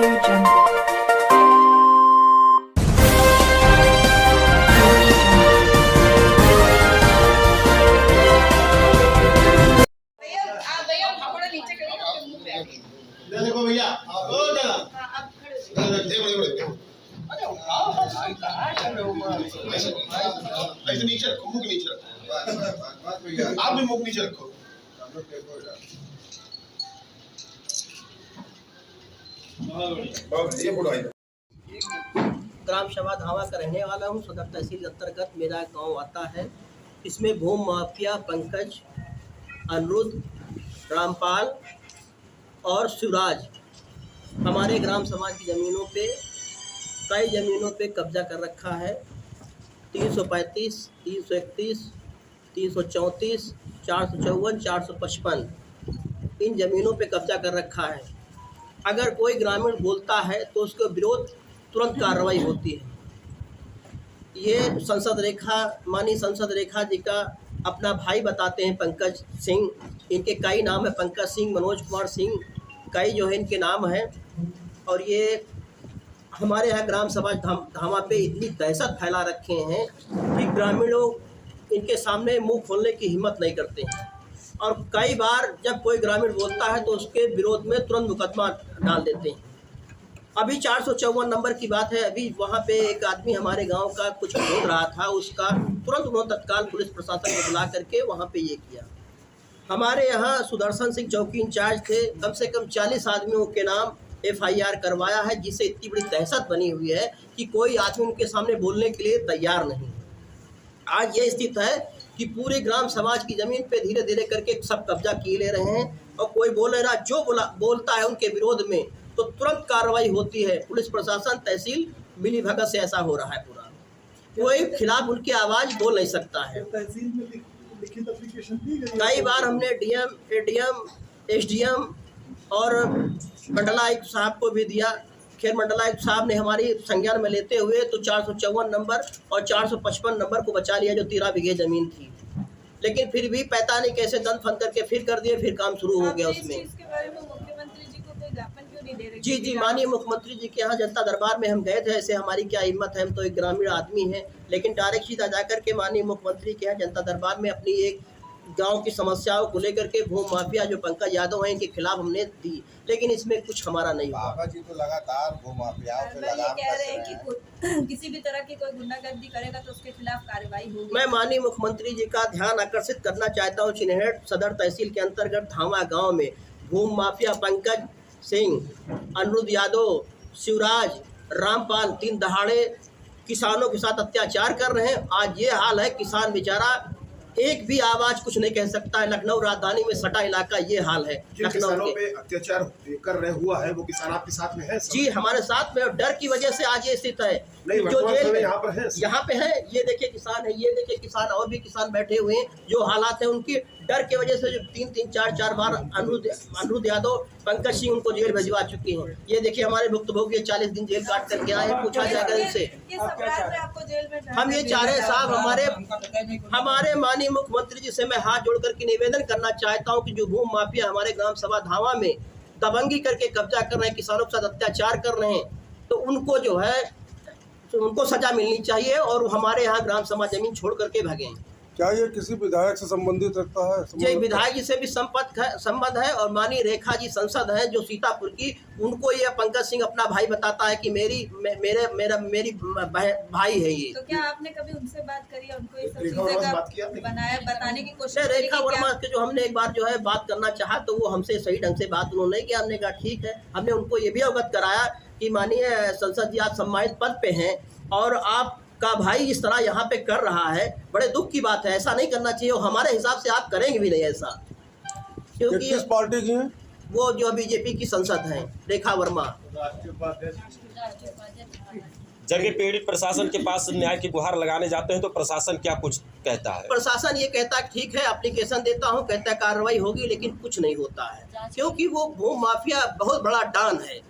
देखो भैया ऐसे नीचे रखो, मुंह के नीचे रखो, आप भी मुंह नीचे रखो। ग्राम सभा धावा का रहने वाला हूँ। सदर तहसील अंतर्गत मेरा गांव आता है। इसमें भूमि माफिया पंकज, अनिरुद्ध, रामपाल और शिवराज हमारे ग्राम समाज की ज़मीनों पे, कई ज़मीनों पे कब्जा कर रखा है। 335, 331, 334, 454, 455 इन ज़मीनों पे कब्जा कर रखा है। अगर कोई ग्रामीण बोलता है तो उसके विरोध तुरंत कार्रवाई होती है। ये संसद रेखा, माननीय संसद रेखा जी का अपना भाई बताते हैं पंकज सिंह। इनके कई नाम है, पंकज सिंह, मनोज कुमार सिंह, कई जो है इनके नाम हैं। और ये हमारे यहाँ ग्राम सभा धामा पे इतनी दहशत फैला रखे हैं कि ग्रामीणों इनके सामने मुंह खोलने की हिम्मत नहीं करते हैं। और कई बार जब कोई ग्रामीण बोलता है तो उसके विरोध में तुरंत मुकदमा डाल देते हैं। अभी 454 नंबर की बात है। अभी वहाँ पे एक आदमी हमारे गांव का कुछ बोल रहा था, उसका तुरंत उन्होंने तत्काल पुलिस प्रशासन को बुला करके वहाँ पे ये किया। हमारे यहाँ सुदर्शन सिंह चौकी इंचार्ज थे, कम से कम 40 आदमियों के नाम FIR करवाया है, जिससे इतनी बड़ी दहशत बनी हुई है कि कोई आदमी उनके सामने बोलने के लिए तैयार नहीं। आज ये स्थिति है कि पूरे ग्राम समाज की ज़मीन पे धीरे धीरे करके सब कब्जा किए ले रहे हैं। और कोई बोल रहा, जो बोलता है उनके विरोध में तो तुरंत कार्रवाई होती है। पुलिस प्रशासन, तहसील मिली भगत से ऐसा हो रहा है पूरा। कोई खिलाफ उनकी आवाज़ बोल नहीं सकता है। तहसील में लिखित एप्लीकेशन दी गई। कई बार हमने DM, ADM, SDM और मंडलायुक्त साहब को भी दिया। खैर मंडलायुक्त साहब ने हमारी संज्ञान में लेते हुए तो 454 नंबर और 455 नंबर को बचा लिया, जो 13 बीघे ज़मीन थी। लेकिन फिर भी पता नहीं कैसे दंड फंद करके फिर कर दिए, फिर काम शुरू हो गया उसमें। जी, माननीय मुख्यमंत्री जी के यहाँ जनता दरबार में हम गए थे। ऐसे हमारी क्या हिम्मत है, हम तो एक ग्रामीण आदमी हैं, लेकिन डायरेक्ट सीधा जाकर के माननीय मुख्यमंत्री के यहाँ जनता दरबार में अपनी एक गांव की समस्याओं को लेकर के भूमि माफिया जो पंकज यादव हैं इनके खिलाफ हमने दी, लेकिन इसमें कुछ हमारा नहीं हुआ। बाबा जी तो लगातार भूमि माफियाओं पे लगाम कह रहे हैं कि किसी भी तरह की कोई गुंडागर्दी करेगा तो उसके खिलाफ कार्रवाई होगी। मैं माननीय मुख्यमंत्री जी का ध्यान आकर्षित करना चाहता हूँ। चिन्हट सदर तहसील के अंतर्गत धामा गाँव में भूमि माफिया पंकज सिंह, अनिरुद्ध यादव, शिवराज, रामपाल 3 दहाड़े किसानों के साथ अत्याचार कर रहे हैं। आज ये हाल है, किसान बेचारा एक भी आवाज कुछ नहीं कह सकता है। लखनऊ राजधानी में सटा इलाका ये हाल है। किसानों पे अत्याचार कर रहे हुआ है, वो किसान आपके साथ में है? जी, हमारे साथ में, और डर की वजह से आज ये स्थिति है। जो जेल में यहाँ पे है, ये देखिए किसान है, ये देखिए किसान, और भी किसान बैठे हुए हैं। जो हालात है उनकी डर की वजह से जो 3-4 बार अनिरुद्ध यादव, पंकज सिंह उनको जेल भिजवा चुके हैं। ये देखिए हमारे भुक्तभोगी 40 दिन जेल काट करके आए, पूछा जाएगा इनसे। हम ये चाह रहे हैं साहब, हमारे माननीय मुख्यमंत्री जी से मैं हाथ जोड़ करके निवेदन करना चाहता हूँ कि जो भूमि माफिया हमारे ग्राम सभा धावा में दबंगी करके कब्जा कर रहे हैं, किसानों के साथ अत्याचार कर रहे हैं, तो उनको जो है उनको सजा मिलनी चाहिए और हमारे यहाँ ग्राम सभा जमीन छोड़ करके भागें। क्या ये किसी विधायक से संबंधित रखता है? ये विधायक जी से भी संबंध है और माननीय रेखा जी सांसद हैं जो सीतापुर की, उनको ये पंकज सिंह अपना भाई बताता है कि मेरी भाई है ये। तो क्या आपने कभी उनसे बात करी है, उनको ये सब चीजें बताने की कोशिश? रेखा वर्मा के जो हमने एक बार जो है बात करना चाहा तो वो हमसे सही ढंग से बात उन्होंने नहीं किया। हमने कहा ठीक है। हमने उनको ये भी अवगत कराया कि माननीय संसद जी आप सम्मानित पद पे हैं और आप का भाई इस तरह यहाँ पे कर रहा है, बड़े दुख की बात है, ऐसा नहीं करना चाहिए। और हमारे हिसाब से आप करेंगे भी नहीं ऐसा, क्योंकि किस पार्टी की हैं? वो जो BJP की संसद हैं, रेखा वर्मा। जब ये पीड़ित प्रशासन के पास न्याय की गुहार लगाने जाते हैं तो प्रशासन क्या कुछ कहता है? प्रशासन ये कहता है ठीक है, एप्लीकेशन देता हूँ, कहता है कार्रवाई होगी, लेकिन कुछ नहीं होता है, क्योंकि वो भूमि माफिया बहुत बड़ा डॉन है,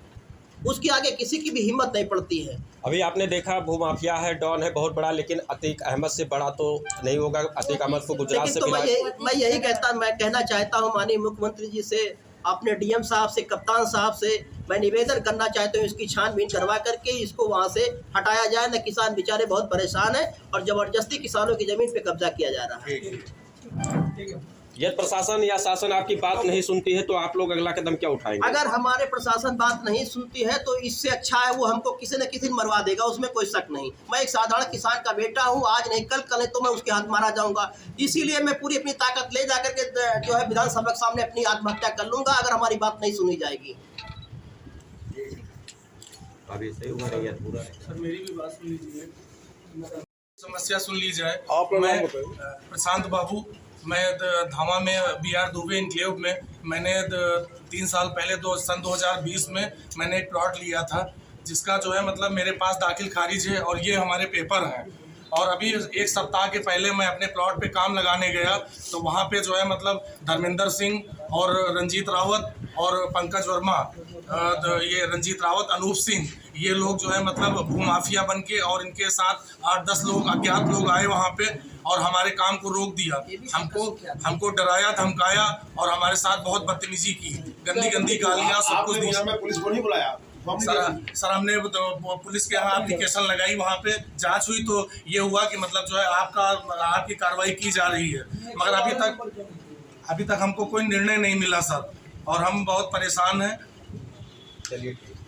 उसके आगे किसी की भी हिम्मत नहीं पड़ती है। अभी आपने देखा भू माफिया है, डॉन है बहुत बड़ा, लेकिन अतीक अहमद से बड़ा तो नहीं होगा। अतीक अहमद को गुजरात से तो मैं कहना चाहता हूँ माननीय मुख्यमंत्री जी से अपने डीएम साहब से, कप्तान साहब से मैं निवेदन करना चाहता हूँ, इसकी छानबीन करवा करके इसको वहाँ से हटाया जाए। न किसान बेचारे बहुत परेशान हैं और ज़बरदस्ती किसानों की ज़मीन पे कब्जा किया जा रहा है। यदि प्रशासन या शासन आपकी बात नहीं सुनती है तो आप लोग अगला कदम क्या उठाएंगे? अगर हमारे प्रशासन बात नहीं सुनती है तो इससे अच्छा है वो हमको किसी न किसी दिन मरवा देगा, उसमें कोई शक नहीं। मैं एक साधारण किसान का बेटा हूँ, आज नहीं कल नहीं तो मैं उसके हाथ मारा जाऊंगा। इसीलिए मैं पूरी अपनी ताकत ले जाकर के जो है विधानसभा के सामने अपनी आत्महत्या कर लूंगा अगर हमारी बात नहीं सुनी जाएगी। अभी सही हुआ नहीं है पूरा। सर मेरी भी बात सुन लीजिए, समस्या सुन लीजिए। आप लोग मैं नाम बताइए। प्रशांत बाबू, मैं धामा में BR दुबे इनक्लेव में मैंने 3 साल पहले सन 2020 में मैंने एक प्लॉट लिया था, जिसका जो है मतलब मेरे पास दाखिल खारिज है और ये हमारे पेपर हैं। और अभी 1 सप्ताह के पहले मैं अपने प्लॉट पे काम लगाने गया तो वहाँ पे जो है मतलब धर्मेंद्र सिंह और रंजीत रावत और पंकज वर्मा, ये रंजीत रावत, अनूप सिंह, ये लोग जो है मतलब भूमाफिया बन के और इनके साथ 8-10 लोग अज्ञात लोग आए वहाँ पे और हमारे काम को रोक दिया। हमको डराया, धमकाया और हमारे साथ बहुत बदतमीजी की, गंदी गंदी गालियाँ, सब कुछ दिया। मैं पुलिस को नहीं बुलाया सर हमने तो पुलिस के यहाँ एप्लीकेशन लगाई, वहाँ पे जांच हुई तो ये हुआ कि मतलब जो है आपकी कार्रवाई की जा रही है, मगर अभी तक हमको कोई निर्णय नहीं मिला सर, और हम बहुत परेशान हैं।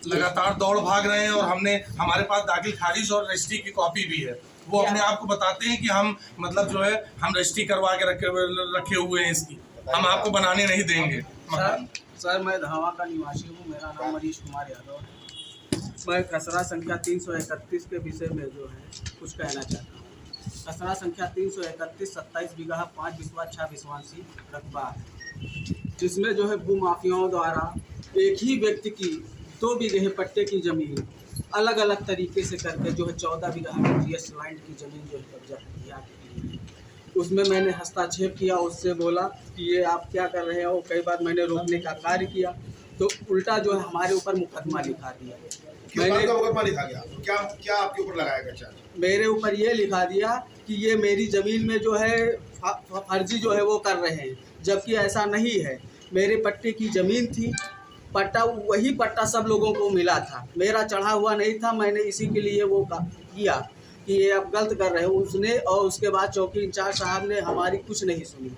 लगातार दौड़ भाग रहे हैं और हमारे पास दाखिल खारिज और रजिस्ट्री की कॉपी भी है। वो अपने आप को बताते हैं कि हम मतलब जो है हम रजिस्ट्री करवा के रखे हुए हैं इसकी, हम आपको बनाने नहीं देंगे। सर मैं धावा का निवासी हूँ, मेरा नाम मनीष कुमार यादव है। मैं खसरा संख्या 331 के विषय में जो है कुछ कहना चाहता हूँ। खसरा संख्या 331 27 बीघा 5 बिस्वा 6 बिस्वासी रकबा है, जिसमें जो है भूमाफियाओं द्वारा एक ही व्यक्ति की 2 बीघे पट्टे की ज़मीन अलग अलग तरीके से करके जो है 14 बीघा GS लैंड की ज़मीन जो है कब्जा किया। उसमें मैंने हस्ताक्षेप किया, उससे बोला कि ये आप क्या कर रहे हो। कई बार मैंने रोकने का कार्य किया तो उल्टा जो है हमारे ऊपर मुकदमा लिखा दिया। मैंने मुकदमा लिखा गया, क्या आपके ऊपर लगाया गया चार्ज? मेरे ऊपर ये लिखा दिया कि ये मेरी ज़मीन में जो है फर्जी जो है वो कर रहे हैं, जबकि ऐसा नहीं है। मेरे पट्टे की ज़मीन थी, पट्टा वही पट्टा सब लोगों को मिला था, मेरा चढ़ा हुआ नहीं था। मैंने इसी के लिए वो किया कि ये आप गलत कर रहे हो उसने। और उसके बाद चौकी इंचार्ज साहब ने हमारी कुछ नहीं सुनी।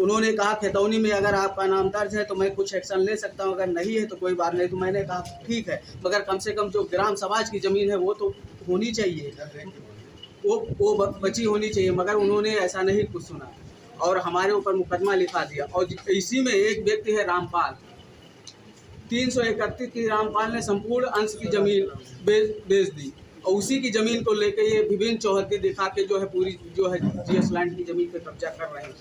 उन्होंने कहा खेतौनी में अगर आपका नाम दर्ज है तो मैं कुछ एक्शन ले सकता हूँ, अगर नहीं है तो कोई बात नहीं। तो मैंने कहा ठीक है, मगर कम से कम जो ग्राम समाज की ज़मीन है वो तो होनी चाहिए, वो बची होनी चाहिए। मगर उन्होंने ऐसा नहीं कुछ सुना और हमारे ऊपर मुकदमा लिखा दिया। और इसी में एक व्यक्ति है रामपाल, 331 की रामपाल ने संपूर्ण अंश की ज़मीन बेच दी और उसी की ज़मीन को लेकर ये विभिन्न चौहद्दी दिखा के जो है पूरी जो है GS लैंड की ज़मीन पे कब्जा कर रहे हैं।